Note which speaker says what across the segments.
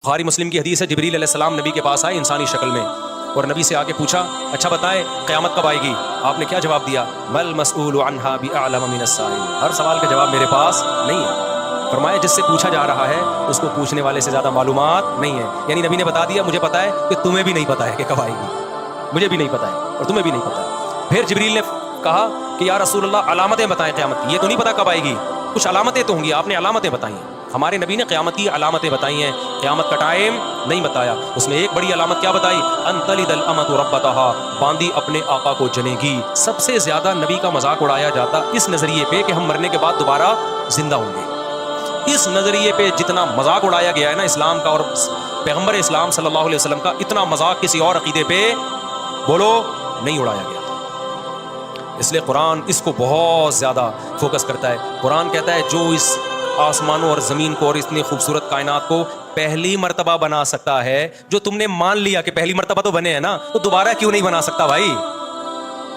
Speaker 1: بخاری مسلم کی حدیث ہے، جبریل علیہ السلام نبی کے پاس آئے انسانی شکل میں، اور نبی سے آگے پوچھا اچھا بتائیں قیامت کب آئے گی؟ آپ نے کیا جواب دیا؟ مل مسئول عنہا بأعلم من السائل، ہر سوال کا جواب میرے پاس نہیں ہے۔ فرمایا جس سے پوچھا جا رہا ہے اس کو پوچھنے والے سے زیادہ معلومات نہیں ہے، یعنی نبی نے بتا دیا مجھے پتا ہے کہ تمہیں بھی نہیں پتا ہے کہ کب آئے گی، مجھے بھی نہیں پتا ہے اور تمہیں بھی نہیں پتا ہے۔ پھر جبریل نے کہا کہ یا رسول اللہ علامتیں بتائیں قیامت کی، یہ تو نہیں پتا کب آئے گی، کچھ علامتیں تو ہوں گی، آپ نے علامتیں بتائی ہیں۔ ہمارے نبی نے قیامت کی علامتیں بتائی ہیں، قیامت کا ٹائم نہیں بتایا۔ اس میں ایک بڑی علامت کیا بتائی؟ ان تلد الامۃ ربتہا، باندی اپنے آقا کو جنے گی۔ سب سے زیادہ نبی کا مذاق اڑایا جاتا اس نظریے پہ کہ ہم مرنے کے بعد دوبارہ زندہ ہوں گے۔ اس نظریے پہ جتنا مذاق اڑایا گیا ہے نا اسلام کا اور پیغمبر اسلام صلی اللہ علیہ وسلم کا، اتنا مذاق کسی اور عقیدے پہ بولو نہیں اڑایا گیا۔ اس لیے قرآن اس کو بہت زیادہ فوکس کرتا ہے۔ قرآن کہتا ہے جو اس آسمانوں اور زمین کو اور اتنی خوبصورت کائنات کو پہلی مرتبہ بنا سکتا ہے، جو تم نے مان لیا کہ پہلی مرتبہ تو بنے ہیں نا، تو دوبارہ کیوں نہیں بنا سکتا بھائی؟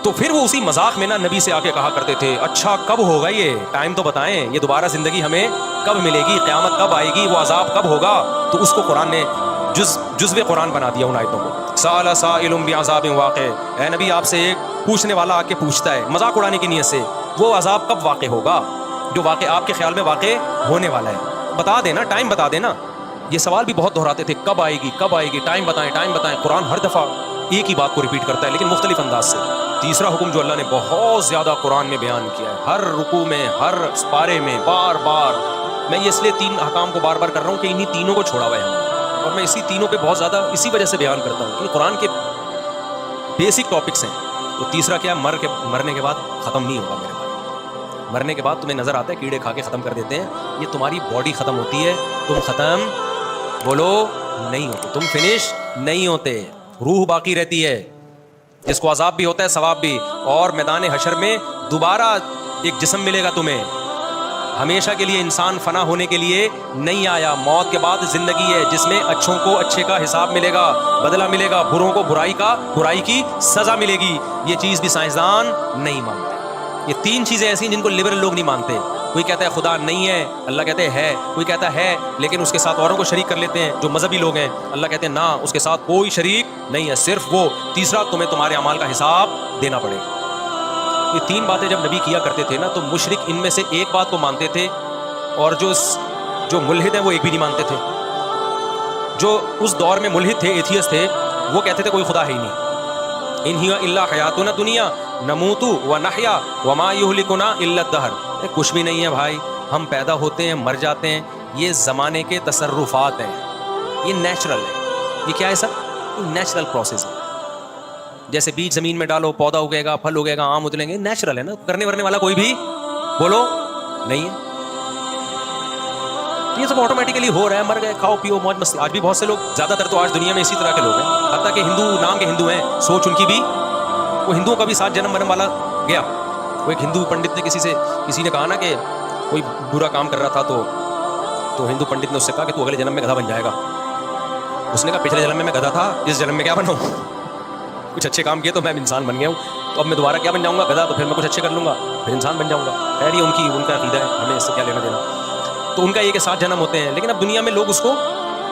Speaker 1: تو پھر وہ اسی مذاق میں نا نبی سے آ کے کہا کرتے تھے اچھا کب ہوگا، یہ ٹائم تو بتائیں، یہ دوبارہ زندگی ہمیں کب ملے گی، قیامت کب آئے گی، وہ عذاب کب ہوگا؟ تو اس کو قرآن نے جزو قرآن بنا دیا ان آیتوں کو۔ سأل سائل بعذاب واقع، اے نبی آپ سے ایک پوچھنے والا آ کے پوچھتا ہے مذاق اڑانے کی نیت سے، وہ عذاب کب واقع ہوگا جو واقع آپ کے خیال میں واقع ہونے والا ہے، بتا دینا، ٹائم بتا دینا۔ یہ سوال بھی بہت دہراتے تھے کب آئے گی کب آئے گی، ٹائم بتائیں ٹائم بتائیں۔ قرآن ہر دفعہ ایک ہی بات کو ریپیٹ کرتا ہے لیکن مختلف انداز سے۔ تیسرا حکم جو اللہ نے بہت زیادہ قرآن میں بیان کیا ہے، ہر رکوع میں ہر پارے میں بار بار، میں یہ اس لیے تین احکام کو بار بار کر رہا ہوں کہ انہی تینوں کو چھوڑا ہوا ہے ہم نے، اور میں اسی تینوں پہ بہت زیادہ اسی وجہ سے بیان کرتا ہوں کہ قرآن کے بیسک ٹاپکس ہیں۔ تو تیسرا کیا؟ مرنے کے بعد ختم نہیں ہوگا میرے بھائی۔ مرنے کے بعد تمہیں نظر آتا ہے کیڑے کھا کے ختم کر دیتے ہیں، یہ تمہاری باڈی ختم ہوتی ہے، تم ختم بولو نہیں ہوتے، تم فنش نہیں ہوتے، روح باقی رہتی ہے جس کو عذاب بھی ہوتا ہے ثواب بھی، اور میدان حشر میں دوبارہ ایک جسم ملے گا تمہیں۔ ہمیشہ کے لیے انسان فنا ہونے کے لیے نہیں آیا، موت کے بعد زندگی ہے جس میں اچھوں کو اچھے کا حساب ملے گا، بدلہ ملے گا، بروں کو برائی کی سزا ملے گی۔ یہ چیز بھی سائنسدان نہیں مانتے۔ یہ تین چیزیں ایسی ہیں جن کو لبرل لوگ نہیں مانتے۔ کوئی کہتا ہے خدا نہیں ہے، اللہ کہتے ہیں ہے، کوئی کہتا ہے لیکن اس کے ساتھ اوروں کو شریک کر لیتے ہیں جو مذہبی لوگ ہیں، اللہ کہتے ہیں نہ، اس کے ساتھ کوئی شریک نہیں ہے، صرف وہ۔ تیسرا تمہیں تمہارے اعمال کا حساب دینا پڑے گا۔ یہ تین باتیں جب نبی کیا کرتے تھے نا تو مشرک ان میں سے ایک بات کو مانتے تھے، اور جو ملحد ہیں وہ ایک بھی نہیں مانتے تھے۔ جو اس دور میں ملحد تھے، ایتھیسٹ تھے، وہ کہتے تھے کوئی خدا ہے ہی نہیں، ان ہی الا حیاتنا دنیا نموت و نحیا وما یہلکنا الا الدہر، کچھ بھی نہیں ہے بھائی، ہم پیدا ہوتے ہیں مر جاتے ہیں، یہ زمانے کے تصرفات ہیں، یہ نیچرل ہے۔ یہ کیا ہے سر؟ یہ نیچرل پروسیس ہے۔ جیسے بیج زمین میں ڈالو، پودا اگے گا، پھل اگے گا، آم اتلیں گے، نیچرل ہے نا، کرنے ورنے والا کوئی بھی بولو نہیں ہے۔ یہ سب آٹومیٹیکلی ہو رہا ہے، مر گئے، کھاؤ پیو موج مستی۔ آج بھی بہت سے لوگ، زیادہ تر تو آج دنیا میں اسی طرح کے لوگ ہیں، حتیٰ کہ ہندو نام کے ہندو ہیں، سوچ ان کی بھی، وہ ہندوؤں کا بھی ساتھ جنم مرنے والا گیا۔ وہ ایک ہندو پنڈت نے کسی نے کہا نا کہ کوئی برا کام کر رہا تھا تو ہندو پنڈت نے اس سے کہا کہ تو اگلے جنم میں گدھا بن جائے گا۔ اس نے کہا پچھلے جنم میں گدھا تھا، اس جنم میں کیا بناؤں؟ کچھ اچھے کام کیے تو میں انسان بن گیا ہوں، تو اب میں دوبارہ کیا بن جاؤں گا؟ گدھا۔ تو پھر میں کچھ اچھے کر لوں گا، پھر انسان بن جاؤں گا۔ خیر یہ ان کا عقیدہ ہے، ہمیں اس سے کیا لینا دینا۔ تو ان کا یہ کہ 7 جنم ہوتے ہیں، لیکن اب دنیا میں لوگ اس کو،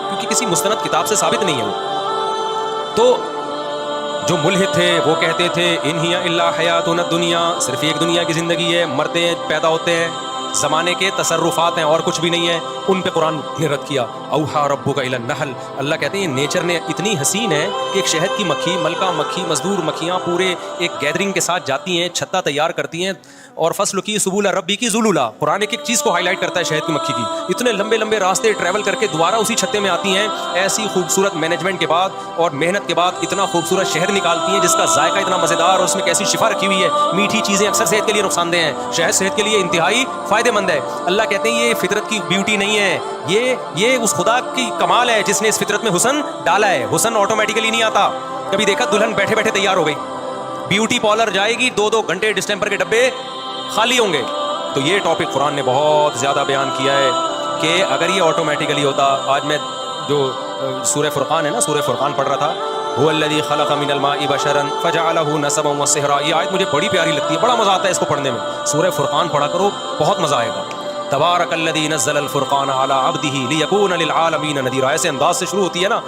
Speaker 1: کیونکہ کسی مستند کتاب سے ثابت نہیں ہے وہ، تو جو ملحد تھے وہ کہتے تھے ان ہی الا حیاتنا الدنیا، صرف ایک دنیا کی زندگی ہے، مرتے ہیں پیدا ہوتے ہیں، زمانے کے تصرفات ہیں اور کچھ بھی نہیں ہے۔ ان پہ قرآن نے رد کیا، اوحا ربک الی النحل، اللہ کہتے ہیں یہ نیچر نے اتنی حسین ہے کہ ایک شہد کی مکھی، ملکہ مکھی، مزدور مکھیاں پورے ایک گیدرنگ کے ساتھ جاتی ہیں، چھتا تیار کرتی ہیں، اور فصل کی سبول ربی کی ذلولا، قرآن ایک چیز کو ہائی لائٹ کرتا ہے شہد کی مکھی کی، اتنے لمبے لمبے راستے ٹریول کر کے دوبارہ اسی چھتے میں آتی ہیں، ایسی خوبصورت مینجمنٹ کے بعد اور محنت کے بعد اتنا خوبصورت شہد نکالتی ہیں جس کا ذائقہ اتنا مزیدار، اور اس میں کیسی شفا رکھی ہوئی ہے۔ میٹھی چیزیں اکثر صحت کے لیے نقصان دہ ہیں، شہد صحت کے لیے انتہائی فائدہ مند ہے۔ اللہ کہتے ہیں یہ فطرت کی بیوٹی نہیں ہے، یہ اس خدا کی کمال ہے جس نے اس فطرت میں حسن ڈالا ہے۔ حسن آٹومیٹکلی نہیں آتا۔ کبھی دیکھا دلہن بیٹھے بیٹھے تیار ہو گئی، بیوٹی پارلر جائے گی، 2 گھنٹے ڈسٹمپر کے ڈبے خالی ہوں گے۔ تو یہ ٹاپک قرآن نے بہت زیادہ بیان کیا ہے کہ اگر یہ آٹومیٹکلی ہوتا، آج میں جو سورہ فرقان ہے نا، سورہ فرقان پڑھ رہا تھا، هو الذی خلق من الماء بشرا فجعله نسبا وصہرا، یہ آیت مجھے بڑی پیاری لگتی ہے، بڑا مزہ آتا ہے اس کو پڑھنے میں۔ سورہ فرقان پڑھا کرو، بہت مزہ آئے گا۔ تبارک الذی نزل الفرقان علی عبدہ لیکون للعالمین نذیرا. ایسے انداز سے شروع ہوتی ہے نا,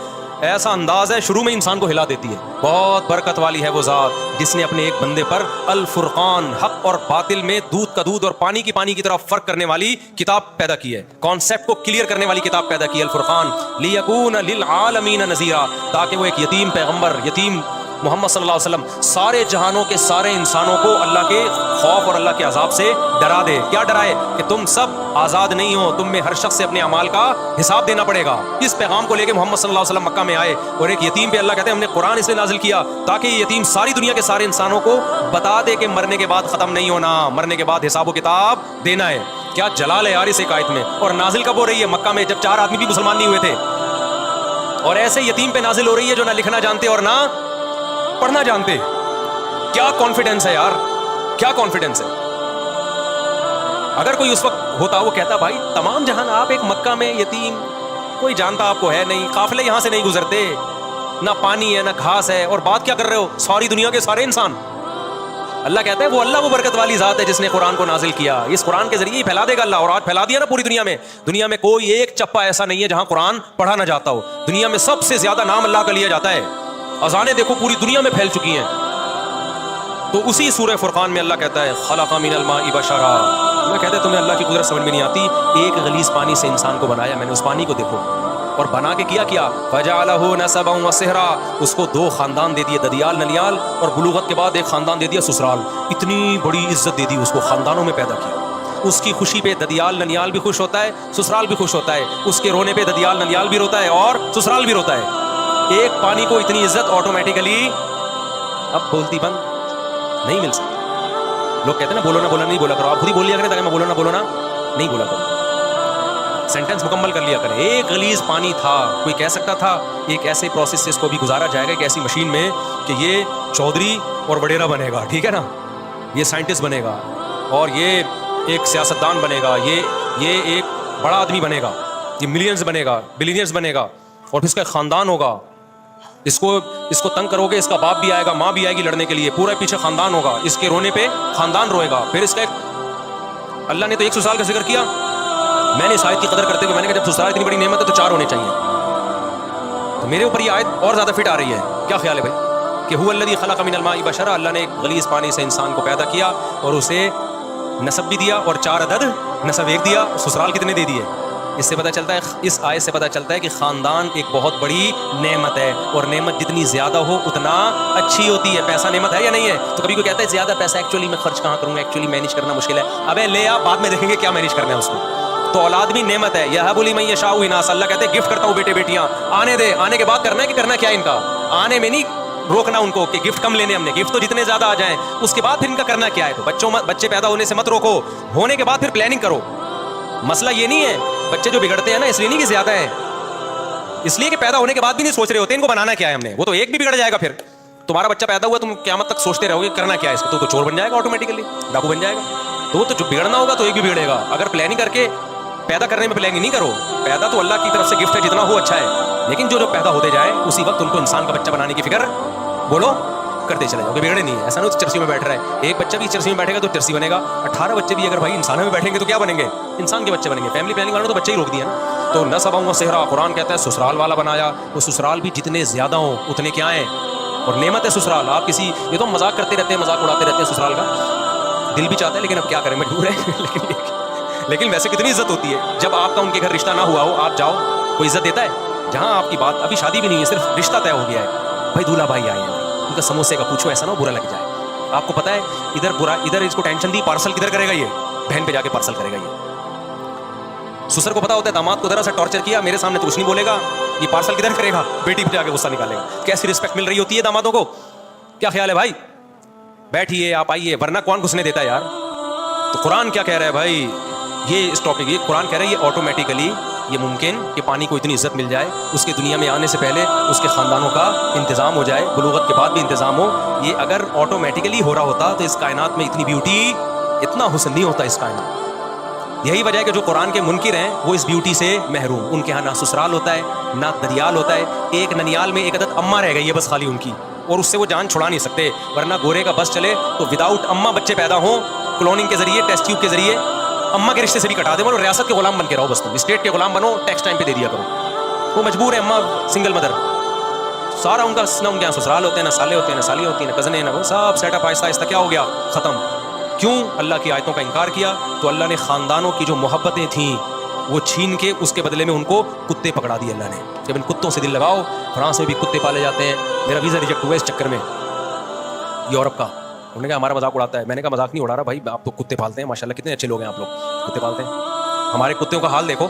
Speaker 1: ایسا انداز ہے شروع میں انسان کو ہلا دیتی ہے. بہت برکت والی ہے وہ ذات جس نے اپنے ایک بندے پر الفرقان, حق اور باطل میں دودھ کا دودھ اور پانی کی طرف فرق کرنے والی کتاب پیدا کی ہے, کانسیپٹ کو کلیئر کرنے والی کتاب پیدا کی ہے الفرقان. لیکون للعالمین نذیرا, تاکہ وہ ایک یتیم پیغمبر, یتیم محمد صلی اللہ علیہ وسلم سارے جہانوں کے سارے انسانوں کو اللہ کے خوف اور اللہ کے عذاب سے ڈرا دے. کیا ڈرائے؟ کہ تم سب آزاد نہیں ہو, تم میں ہر شخص سے اپنے اعمال کا حساب دینا پڑے گا. اس پیغام کو لے کے محمد صلی اللہ علیہ وسلم مکہ میں آئے, اور ایک یتیم پہ اللہ کہتے ہیں ہم نے قرآن اس لیے نازل کیا تاکہ یہ یتیم ساری دنیا کے سارے انسانوں کو بتا دے کہ مرنے کے بعد ختم نہیں ہونا, مرنے کے بعد حساب و کتاب دینا ہے. کیا جلال ہے یار اس ایک آیت میں. اور نازل کب ہو رہی ہے؟ مکہ میں, جب 4 آدمی بھی مسلمان نہیں ہوئے تھے. اور ایسے یتیم پہ نازل ہو رہی ہے جو نہ لکھنا جانتے اور نہ پڑھنا جانتے. کیا کانفیڈنس ہے یار, کیا کانفیڈنس ہے. اگر کوئی اس وقت ہوتا وہ کہتا بھائی تمام جہان آپ ایک مکہ میں یتیم, کوئی جانتا آپ کو ہے نہیں, قافلے یہاں سے نہیں گزرتے, نہ پانی ہے نہ گھاس ہے, اور بات کیا کر رہے ہو ساری دنیا کے سارے انسان. اللہ کہتا ہے وہ برکت والی ذات ہے جس نے قرآن کو نازل کیا. اس قرآن کے ذریعے ہی پھیلا دے گا اللہ, اور آج پھیلا دیا نا پوری دنیا میں. دنیا میں کوئی ایک چپا ایسا نہیں ہے جہاں قرآن پڑھا نہ جاتا ہو. دنیا میں سب سے زیادہ نام اللہ کا لیا جاتا ہے. اذانیں دیکھو پوری دنیا میں پھیل چکی ہیں. تو اسی سورہ فرقان میں اللہ کہتا ہے خلق من الماء بشرا. اللہ کہتا ہے تمہیں اللہ کی قدرت سمجھ میں نہیں آتی, ایک غلیظ پانی سے انسان کو بنایا میں نے, اس پانی کو دیکھو, اور بنا کے کیا فجعلہ نسبا وصہرا, اس کو 2 خاندان دے دیے, ددیال ننیال, اور بلوغت کے بعد ایک خاندان دے دیا سسرال. اتنی بڑی عزت دے دی اس کو, خاندانوں میں پیدا کیا. اس کی خوشی پہ ددیال ننیال بھی خوش ہوتا ہے, سسرال بھی خوش ہوتا ہے. اس کے رونے پہ ددیال ننیال بھی روتا ہے اور سسرال بھی روتا ہے. ایک پانی کو اتنی عزت آٹومیٹیکلی اب بولتی بند نہیں مل سکتی. لوگ کہتے ہیں نا بولو نہ بولا نہیں بولا کرو, آپ خود ہی بول لیا کریں تاکہ میں بولو نہ نہیں بولا کرو. سینٹینس مکمل کر لیا کریں. ایک غلیظ پانی تھا, کوئی کہہ سکتا تھا ایک ایسے پروسیس سے اس کو بھی گزارا جائے گا, ایک ایسی مشین میں کہ یہ چودھری اور وڈیرا بنے گا, ٹھیک ہے نا, یہ سائنٹسٹ بنے گا, اور یہ ایک سیاستدان بنے گا, یہ ایک بڑا آدمی بنے گا, یہ ملینز بنے گا, بلینئرز بنے گا, اور پھر اس کا ایک خاندان ہوگا. اس کو تنگ کرو گے, اس کا باپ بھی آئے گا, ماں بھی آئے گی لڑنے کے لیے, پورا پیچھے خاندان ہوگا, اس کے رونے پہ خاندان روئے گا. پھر اس کا ایک اللہ نے تو 100 سال کا ذکر کیا, میں نے اس آیت کی قدر کرتے ہوئے میں نے کہا جب سسرال اتنی بڑی نعمت ہے تو 4 ہونے چاہیے. تو میرے اوپر یہ آیت اور زیادہ فٹ آ رہی ہے. کیا خیال ہے بھائی کہ هو الذی خلق من الماء بشرا, اللہ نے ایک غلیظ پانی سے انسان کو پیدا کیا اور اسے نسب بھی دیا, اور 4 عدد نسب ایک دیا, سسرال کتنے دے دیے. اس سے پتہ چلتا ہے, اس آیت سے پتہ چلتا ہے کہ خاندان ایک بہت بڑی نعمت ہے, اور نعمت جتنی زیادہ ہو اتنا اچھی ہوتی ہے. پیسہ نعمت ہے یا نہیں ہے؟ تو کبھی کوئی کہتا ہے زیادہ پیسہ ایکچولی میں خرچ کہاں کروں گا, ایکچولی مینیج کرنا مشکل ہے. ابے لے آ, بعد میں دیکھیں گے کیا مینیج کرنا ہے اس کو. تو اولاد بھی نعمت ہے. یہب لمن یشاء اناثا, اللہ کہتے ہیں گفٹ کرتا ہوں بیٹے بیٹیاں, آنے دے, آنے کے بعد کرنا ہے کہ کرنا کیا ہے ان کا, آنے میں نہیں روکنا ان کو کہ گفٹ کم لینے, ہم نے گفٹ تو جتنے زیادہ آ جائیں, اس کے بعد پھر ان کا کرنا کیا ہے. تو بچے پیدا ہونے سے مت روکو, ہونے کے بعد پھر پلاننگ کرو. مسئلہ یہ نہیں ہے بچے جو بگڑتے ہیں نا اس لیے نہیں کہ زیادہ ہے, اس لیے کہ پیدا ہونے کے بعد بھی نہیں سوچ رہے ہوتے ان کو بنانا کیا ہے ہم نے. وہ تو ایک بھی بگڑ جائے گا, پھر تمہارا بچہ پیدا ہوا تم قیامت تک سوچتے رہو گے کرنا کیا ہے اس کو, تو چور بن جائے گا آٹومیٹکلی, ڈاکو بن جائے گا. تو وہ تو جو بگڑنا ہوگا تو ایک بھی بگڑے گا. اگر پلاننگ کر کے پیدا کرنے میں پلاننگ نہیں کرو, پیدا تو اللہ کی طرف سے گفٹ ہے, جتنا ہو اچھا ہے, لیکن جو پیدا ہوتے جائے اسی وقت ان کو انسان کا بچہ بنانے کی فکر بولو کرتے چلے جاؤ کہ بگڑے نہیں ہے. ایسا نہیں چرسی میں بیٹھ رہا ہے, ایک بچہ بھی چرسی میں بیٹھے گا تو چرسی بنے گا, 18 بچے بھی اگر بھائی انسانوں میں بیٹھیں گے تو کیا بنیں گے, انسان کے بچے بنیں گے. فیملی پلاننگ والوں تو بچے ہی روک دیا نا. تو نسبا وصہرا, قرآن کہتا ہے سسرال والا بنایا. وہ سسرال بھی جتنے زیادہ ہوں اتنے کیا ہیں, اور نعمت ہے سسرال. آپ کسی, یہ تو مذاق کرتے رہتے ہیں, مذاق اڑاتے رہتے ہیں سسرال کا, دل بھی چاہتا ہے لیکن اب کیا کریں, مجبور ہے. لیکن ویسے کتنی عزت ہوتی ہے جب آپ کا ان کے گھر رشتہ نہ ہوا ہو, آپ جاؤ, کوئی عزت دیتا ہے. جہاں آپ کی بات ابھی شادی بھی نہیں ہے, صرف رشتہ طے ہو گیا ہے, بھائی دولہا بھائی آئے ہیں, ان کا سموسے کا پوچھو, ایسا نہ برا لگ جائے. آپ کو پتا ہے ادھر اس کو ٹینشن دی, پارسل کدھر کرے گا, یہ بہن پہ جا کے پارسل کرے گا. یہ سسر کو پتا ہوتا ہے داماد کو ذرا سا ٹارچر کیا, میرے سامنے تو کچھ نہیں بولے گا, یہ پارسل کدھر کرے گا, بیٹی پہ جا کے غصہ نکالے گا. کیسی رسپیکٹ مل رہی ہوتی ہے دامادوں کو. کیا خیال ہے بھائی, بیٹھیے آپ آئیے, ورنہ کون گھسنے دیتا ہے یار. تو قرآن کیا کہہ رہا ہے بھائی, یہ اس ٹاپک, یہ قرآن کہہ رہا ہے یہ آٹومیٹیکلی یہ ممکن کہ پانی کو اتنی عزت مل جائے, اس کے دنیا میں آنے سے پہلے اس کے خاندانوں کا انتظام ہو جائے, بلوغت کے بعد بھی انتظام ہو. یہ اگر آٹومیٹیکلی ہو رہا ہوتا تو اس کائنات میں اتنی بیوٹی, اتنا حسن نہیں ہوتا اس کائنات. یہی وجہ ہے کہ جو قرآن کے منکر ہیں وہ اس بیوٹی سے محروم. ان کے ہاں نہ سسرال ہوتا ہے نہ دریال ہوتا ہے. ایک ننیال میں ایک عدد اماں رہ گئی ہے بس خالی ان کی, اور اس سے وہ جان چھڑا نہیں سکتے. ورنہ گورے کا بس چلے تو وداؤٹ اماں بچے پیدا ہوں, کلوننگ کے ذریعے, ٹیسٹ ٹیوب کے ذریعے, اماں کے رشتے سے بھی کٹا دیں، بولو ریاست کے غلام بن کے رہو، بس تم اسٹیٹ کے غلام بنو، ٹیکس ٹائم پہ دے دیا کرو۔ وہ مجبور ہے، اماں سنگل مدر، سارا ان کا نہ ان کے یہاں سسرال ہوتے ہیں، نہ سالے ہوتے ہیں، نہ سالی ہوتی ہیں، نہ کزنیں، نہ وہ سب سیٹ اپ آہستہ آہستہ کیا ہو گیا، ختم۔ کیوں؟ اللہ کی آیتوں کا انکار کیا، تو اللہ نے خاندانوں کی جو محبتیں تھیں وہ چھین کے اس کے بدلے میں ان کو کتے پکڑا دیے اللہ نے، جب ان کتوں سے دل لگاؤ۔ فرانس میں بھی کتے پالے جاتے ہیں، میرا ویزا ریجیکٹ ہوا اس چکر میں یورپ کا، انہوں نے کہا ہمارا مذاق اڑاتا ہے، میں نے کہا مذاق نہیں اڑا رہا بھائی، آپ تو کتے پالتے ہیں ماشاءاللہ، کتنے اچھے لوگ ہیں آپ لوگ، کتے پالتے ہیں، ہمارے کتوں کا حال دیکھو۔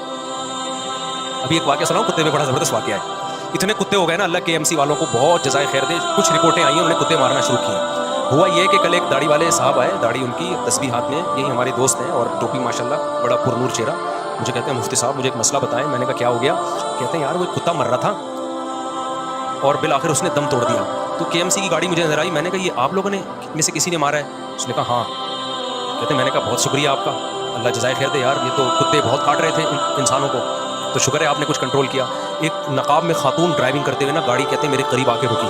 Speaker 1: ابھی ایک واقعہ سناؤں، کتے میں بڑا زبردست واقعہ ہے، اتنے کتے ہو گئے نا، اللہ کے ایم سی والوں کو بہت جزائے خیر دے، کچھ رپورٹیں آئی ہیں انہوں نے کتے مارنا شروع کیے۔ ہوا یہ کہ کل ایک داڑھی والے صاحب آئے، داڑھی ان کی، تسبیح ہاتھ میں، یہی ہمارے دوست ہیں اور ٹوپی ماشاءاللہ بڑا پرنور چہرہ، مجھے کہتے ہیں مفتی صاحب مجھے ایک مسئلہ بتائیں۔ میں نے کہا کیا ہو گیا؟ کہتے ہیں یار وہ ایک کتا مر رہا تھا اور بالآخر اس نے دم توڑ دیا، تو کے ایم سی کی گاڑی مجھے نظر آئی، میں نے کہا یہ آپ لوگوں نے میں سے کسی نے مارا ہے؟ اس نے کہا ہاں۔ کہتے ہیں میں نے کہا بہت شکریہ آپ کا، اللہ جزائے خیر دے یار، یہ تو کتے بہت کاٹ رہے تھے انسانوں کو، تو شکر ہے آپ نے کچھ کنٹرول کیا۔ ایک نقاب میں خاتون ڈرائیونگ کرتے ہوئے نا گاڑی کہتے ہیں میرے قریب آ کے رکی،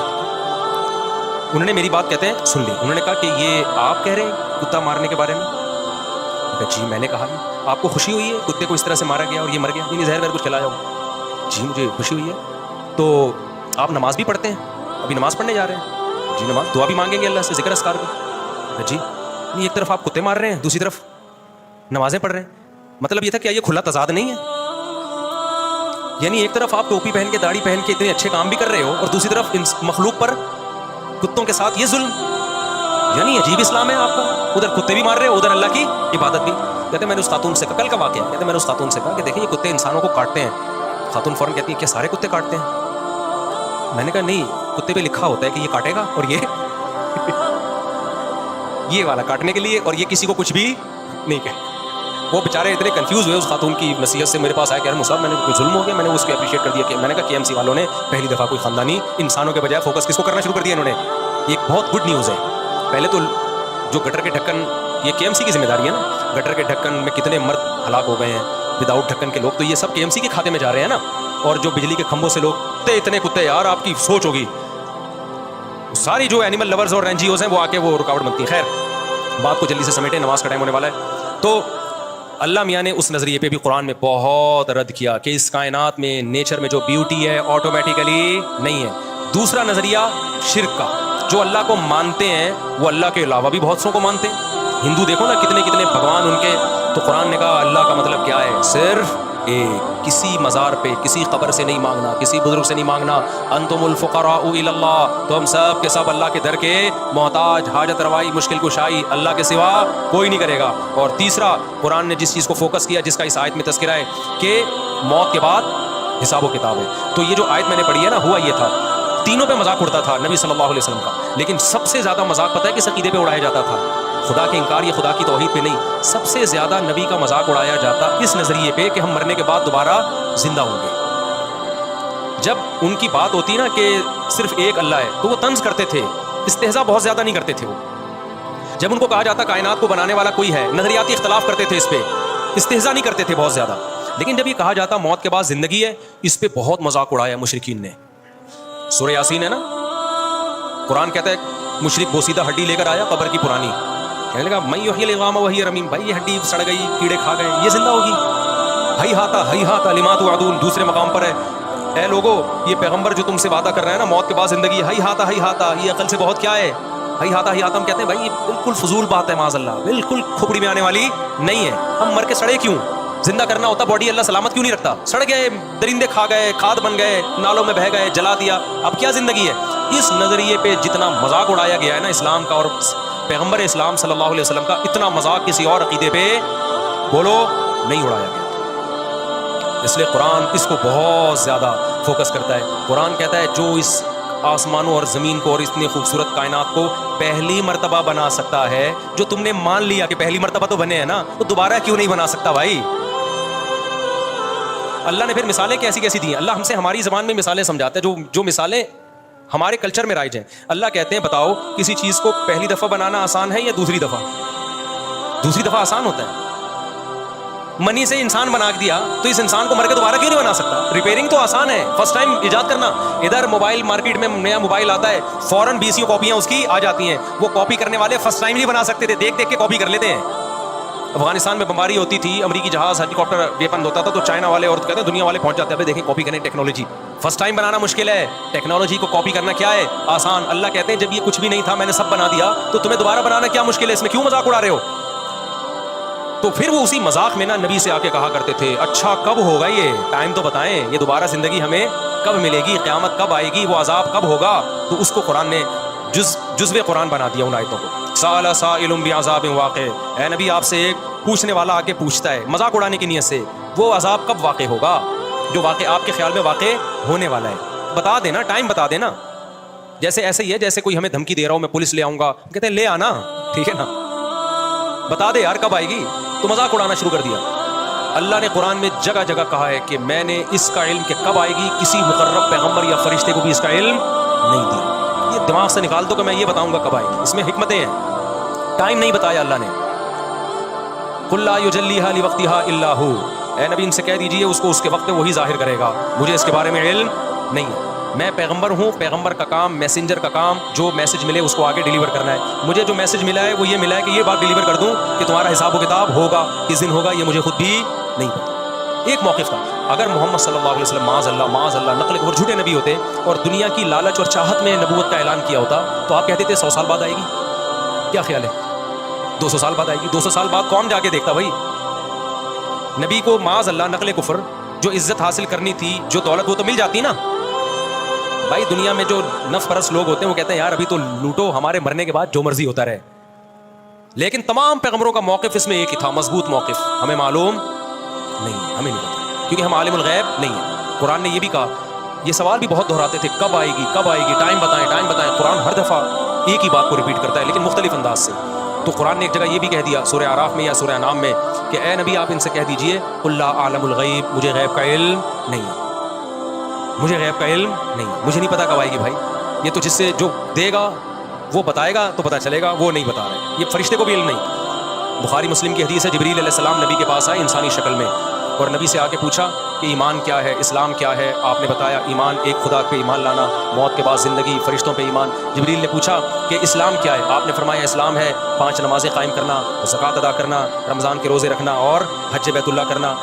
Speaker 1: انہوں نے میری بات کہتے ہیں سن لی، انہوں نے کہا کہ یہ آپ کہہ رہے ہیں کتا مارنے کے بارے میں؟ جی میں نے کہا آپ کو خوشی ہوئی ہے کتے کو اس طرح سے مارا گیا اور یہ مر گیا؟ نہیں زہر وہر کچھ کھلایا ہو؟ جی مجھے خوشی ہوئی ہے۔ تو آپ نماز بھی پڑھتے ہیں؟ ابھی نماز پڑھنے جا رہے ہیں؟ جی نماز، دعا بھی مانگیں گے اللہ سے، ذکر اذکار بھی؟ جی نہیں، ایک طرف آپ کتے مار رہے ہیں، دوسری طرف نمازیں پڑھ رہے ہیں، مطلب یہ تھا کہ یہ کھلا تضاد نہیں ہے؟ یعنی ایک طرف آپ ٹوپی پہن کے داڑھی پہن کے اتنے اچھے کام بھی کر رہے ہو اور دوسری طرف مخلوق پر کتوں کے ساتھ یہ ظلم، یعنی عجیب اسلام ہے آپ کا، ادھر کتے بھی مار رہے ہو ادھر اللہ کی عبادت بھی۔ کہتے ہیں میں نے اس خاتون سے کہا، کل کا واقعہ، کہتے ہیں میں نے اس خاتون سے کہا کہ دیکھیں یہ کتے انسانوں کو کاٹتے ہیں، خاتون فوراً کہتی ہے کیا سارے کتے کاٹتے ہیں؟ میں نے کہا نہیں، کتے پہ لکھا ہوتا ہے کہ یہ کاٹے گا اور یہ والا کاٹنے کے لیے، اور یہ کسی کو کچھ بھی نہیں کہے۔ وہ بیچارے اتنے کنفیوز ہوئے اس خاتون کی نصیحت سے، میرے پاس آیا کہ یار مصعب میں نے کوئی ظلم ہو گیا؟ میں نے اس کو اپریشیٹ کر دیا کہ میں نے کہا کے ایم سی والوں نے پہلی دفعہ کوئی خاندانی انسانوں کے بجائے فوکس کس کو کرنا شروع کر دیا انہوں نے، یہ ایک بہت گڈ نیوز ہے۔ پہلے تو جو گٹر کے ڈھکن، یہ کے ایم سی کی ذمہ داری ہے نا، گٹر کے ڈھکن میں کتنے مرد ہلاک ہو گئے ہیں وداؤٹ ڈھکن کے لوگ، تو یہ سب کے ایم سی کے کھاتے میں جا رہے ہیں نا، اور جو بجلی کے کھمبوں سے لوگ اتنے کتے، یار آپ کی سوچ ہوگی، ساری جو اینیمل لورز اور این جی اوز ہیں وہ آ کے وہ رکاوٹ بنتی ہیں۔ خیر بات کو جلدی سے سمیٹیں، نماز کا ٹائم ہونے والا ہے۔ تو اللہ میاں نے اس نظریے پہ بھی قرآن میں بہت رد کیا کہ اس کائنات میں نیچر میں جو بیوٹی ہے آٹومیٹیکلی نہیں ہے۔ دوسرا نظریہ شرک کا، جو اللہ کو مانتے ہیں وہ اللہ کے علاوہ بھی بہت سو کو مانتے ہیں۔ ہندو دیکھو نا کتنے کتنے بھگوان ان کے، تو قرآن نے کہا اللہ کا مطلب کیا ہے، صرف ایک، کسی مزار پہ کسی قبر سے نہیں مانگنا، کسی بزرگ سے نہیں مانگنا، انتم الفقراء الی اللہ، تو ہم سب کے سب اللہ کے در کے محتاج، حاجت روائی مشکل کشائی اللہ کے سوا کوئی نہیں کرے گا۔ اور تیسرا قرآن نے جس چیز کو فوکس کیا، جس کا اس آیت میں تذکرہ ہے کہ موت کے بعد حساب و کتاب ہے، تو یہ جو آیت میں نے پڑھی ہے نا، ہوا یہ تھا تینوں پہ مذاق اڑتا تھا نبی صلی اللہ علیہ وسلم کا، لیکن سب سے زیادہ مذاق پتہ ہے کس عقیدے پہ اڑایا جاتا تھا؟ خدا کے انکار یا خدا کی توحید پہ نہیں، سب سے زیادہ نبی کا مذاق اڑایا جاتا اس نظریے پہ کہ ہم مرنے کے بعد دوبارہ زندہ ہوں گے۔ جب ان کی بات ہوتی نا کہ صرف ایک اللہ ہے تو وہ طنز کرتے تھے، استہزاء بہت زیادہ نہیں کرتے تھے وہ۔ جب ان کو کہا جاتا کائنات کو بنانے والا کوئی ہے، نظریاتی اختلاف کرتے تھے، اس پہ استہزاء نہیں کرتے تھے بہت زیادہ۔ لیکن جب یہ کہا جاتا موت کے بعد زندگی ہے، اس پہ بہت مذاق اڑایا مشرکین نے۔ سورہ یاسین ہے نا، قرآن کہتا ہے مشرک بوسیدہ ہڈی لے کر آیا قبر کی پرانی، کہنے لگا میں یحیی العظام وہی رمیم، بھائی یہ ہڈی سڑ گئی، کیڑے کھا گئے، یہ زندہ ہوگی؟ ہی ہاتا لما توعدون، دوسرے مقام پر ہے اے لوگو یہ پیغمبر جو تم سے وعدہ کر رہے ہیں نا موت کے بعد زندگی، ہی ہاتا، یہ عقل سے بہت کیا ہے؟ ہی ہاتا ہم کہتے ہیں بھائی یہ بالکل فضول بات ہے، معاذ اللہ، بالکل کھوپڑی میں آنے والی نہیں ہے۔ ہم مر کے سڑے کیوں؟ زندہ کرنا ہوتا باڈی اللہ سلامت کیوں نہیں رکھتا؟ سڑ گئے، درندے کھا گئے، کھاد بن گئے، نالوں میں بہہ گئے، جلا دیا، اب کیا زندگی ہے؟ اس نظریے پہ جتنا مذاق اڑایا گیا ہے نا اسلام کا اور پیغمبر اسلام صلی اللہ علیہ وسلم کا، اتنا مذاق کسی اور عقیدے پہ بولو نہیں اڑایا گیا۔ اس لیے قرآن اس کو بہت زیادہ فوکس کرتا ہے۔ قرآن کہتا ہے جو اس آسمانوں اور زمین کو اور اتنی خوبصورت کائنات کو پہلی مرتبہ بنا سکتا ہے، جو تم نے مان لیا کہ پہلی مرتبہ تو بنے ہیں نا، تو دوبارہ کیوں نہیں بنا سکتا بھائی؟ اللہ نے پھر مثالیں کیسی کیسی دی ہیں، اللہ ہم سے ہماری زبان میں مثالیں سمجھاتا ہے، جو مثالیں ہمارے کلچر میں رائج ہیں۔ اللہ کہتے ہیں بتاؤ کسی چیز کو پہلی دفعہ بنانا آسان ہے یا دوسری دفعہ؟ دوسری دفعہ آسان ہوتا ہے۔ منی سے انسان بنا دیا تو اس انسان کو مر کے دوبارہ کیوں نہیں بنا سکتا؟ ریپیئرنگ تو آسان ہے، فرسٹ ٹائم ایجاد کرنا۔ ادھر موبائل مارکیٹ میں نیا موبائل آتا ہے، فوراً 20 کاپیاں اس کی آ جاتی ہیں، وہ کاپی کرنے والے فرسٹ ٹائم نہیں بنا سکتے تھے، دیکھ دیکھ کے کاپی کر لیتے ہیں۔ افغانستان میں بمباری ہوتی تھی، امریکی جہاز ہیلی کاپٹر ویپن ہوتا تھا، تو چائنا والے اور کہتے ہیں دنیا والے پہنچ جاتے ہیں، دیکھیں کاپی کریں ٹیکنالوجی. فرسٹ ٹائم بنانا مشکل ہے، ٹیکنالوجی کو کاپی کرنا کیا ہے آسان. اللہ کہتے ہیں جب یہ کچھ بھی نہیں تھا میں نے سب بنا دیا، تو تمہیں دوبارہ بنانا کیا مشکل ہے، اس میں کیوں مذاق اڑا رہے ہو. تو پھر وہ اسی مذاق میں نا نبی سے آ کے کہا کرتے تھے اچھا کب ہوگا، یہ ٹائم تو بتائیں، یہ دوبارہ زندگی ہمیں کب ملے گی، قیامت کب آئے گی، وہ عذاب کب ہوگا. تو اس کو قرآن نے جزو قرآن بنا دیا ان آیتوں کو. سأل سائل بعذاب واقع، اے نبی آپ سے ایک پوچھنے والا آگے پوچھتا ہے مذاق اڑانے کی نیت سے، وہ عذاب کب واقع ہوگا جو واقع آپ کے خیال میں واقع ہونے والا ہے. بتا دینا، ٹائم بتا دینا. جیسے ایسے ہی ہے جیسے کوئی ہمیں دھمکی دے رہا ہو میں پولیس لے آؤں گا، کہتے ہیں لے آنا، ٹھیک ہے نا، بتا دے یار کب آئے گی. تو مذاق اڑانا شروع کر دیا. اللہ نے قرآن میں جگہ جگہ کہا ہے کہ میں نے اس کا علم کہ کب آئے گی کسی مقرب پیغمبر یا فرشتے کو بھی اس کا علم نہیں دیا. یہ دماغ سے نکال دو کہ میں یہ بتاؤں گا کب آئے گی، اس میں حکمتیں ہیں. ٹائم نہیں بتایا اللہ نے. قل لا یجلیھا لوقتھا الا ھو، اے نبی ان سے کہہ دیجئے اس کو اس کے وقت میں وہی ظاہر کرے گا، مجھے اس کے بارے میں علم نہیں ہے. میں پیغمبر ہوں، پیغمبر کا کام، میسنجر کا کام جو میسج ملے اس کو آگے ڈیلیور کرنا ہے. مجھے جو میسج ملا ہے وہ یہ ملا ہے کہ یہ بات ڈیلیور کر دوں کہ تمہارا حساب و کتاب ہوگا، کس دن ہوگا یہ مجھے خود بھی نہیں پتا. ایک موقف تھا، اگر محمد صلی اللہ علیہ وسلم معاذ اللہ نقل اور جھوٹے نبی ہوتے اور دنیا کی لالچ اور چاہت میں نبوت کا اعلان کیا ہوتا تو آپ کہتے تھے 100 سال بعد آئے گی. کیا خیال ہے 200 سال بعد آئے گی؟ 200 سال بعد کون جا کے دیکھتا بھائی نبی کو؟ معاذ اللہ نقل کفر، جو عزت حاصل کرنی تھی، جو دولت، وہ تو مل جاتی نا بھائی. دنیا میں جو نفس پرست لوگ ہوتے ہیں وہ کہتے ہیں یار ابھی تو لوٹو، ہمارے مرنے کے بعد جو مرضی ہوتا رہے. لیکن تمام پیغمبروں کا موقف اس میں ایک ہی تھا، مضبوط موقف، ہمیں معلوم نہیں ہے، ہمیں نہیں پتا کیونکہ ہم عالم الغیب نہیں ہیں. قرآن نے یہ بھی کہا، یہ سوال بھی بہت دہراتے تھے کب آئے گی کب آئے گی، ٹائم بتائیں ٹائم بتائیں. قرآن ہر دفعہ ایک ہی بات کو ریپیٹ کرتا ہے لیکن مختلف انداز سے. تو قرآن نے ایک جگہ یہ بھی کہہ دیا سورہ اعراف میں یا سورہ انعام میں کہ اے نبی آپ ان سے کہہ دیجئے قل لا اعلم الغیب، مجھے غیب کا علم نہیں ہے، مجھے غیب کا علم نہیں ہے، مجھے نہیں پتا کب آئے گی بھائی. یہ تو جس سے جو دے گا وہ بتائے گا تو پتہ چلے گا، وہ نہیں بتا رہے. یہ فرشتے کو بھی علم نہیں. بخاری مسلم کی حدیث ہے، جبریل علیہ السلام نبی کے پاس آئے انسانی شکل میں اور نبی سے آ کے پوچھا کہ ایمان کیا ہے، اسلام کیا ہے. آپ نے بتایا ایمان ایک خدا پہ ایمان لانا، موت کے بعد زندگی، فرشتوں پہ ایمان. جبریل نے پوچھا کہ اسلام کیا ہے، آپ نے فرمایا اسلام ہے 5 نمازیں قائم کرنا، زکوٰۃ ادا کرنا، رمضان کے روزے رکھنا اور حج بیت اللہ کرنا.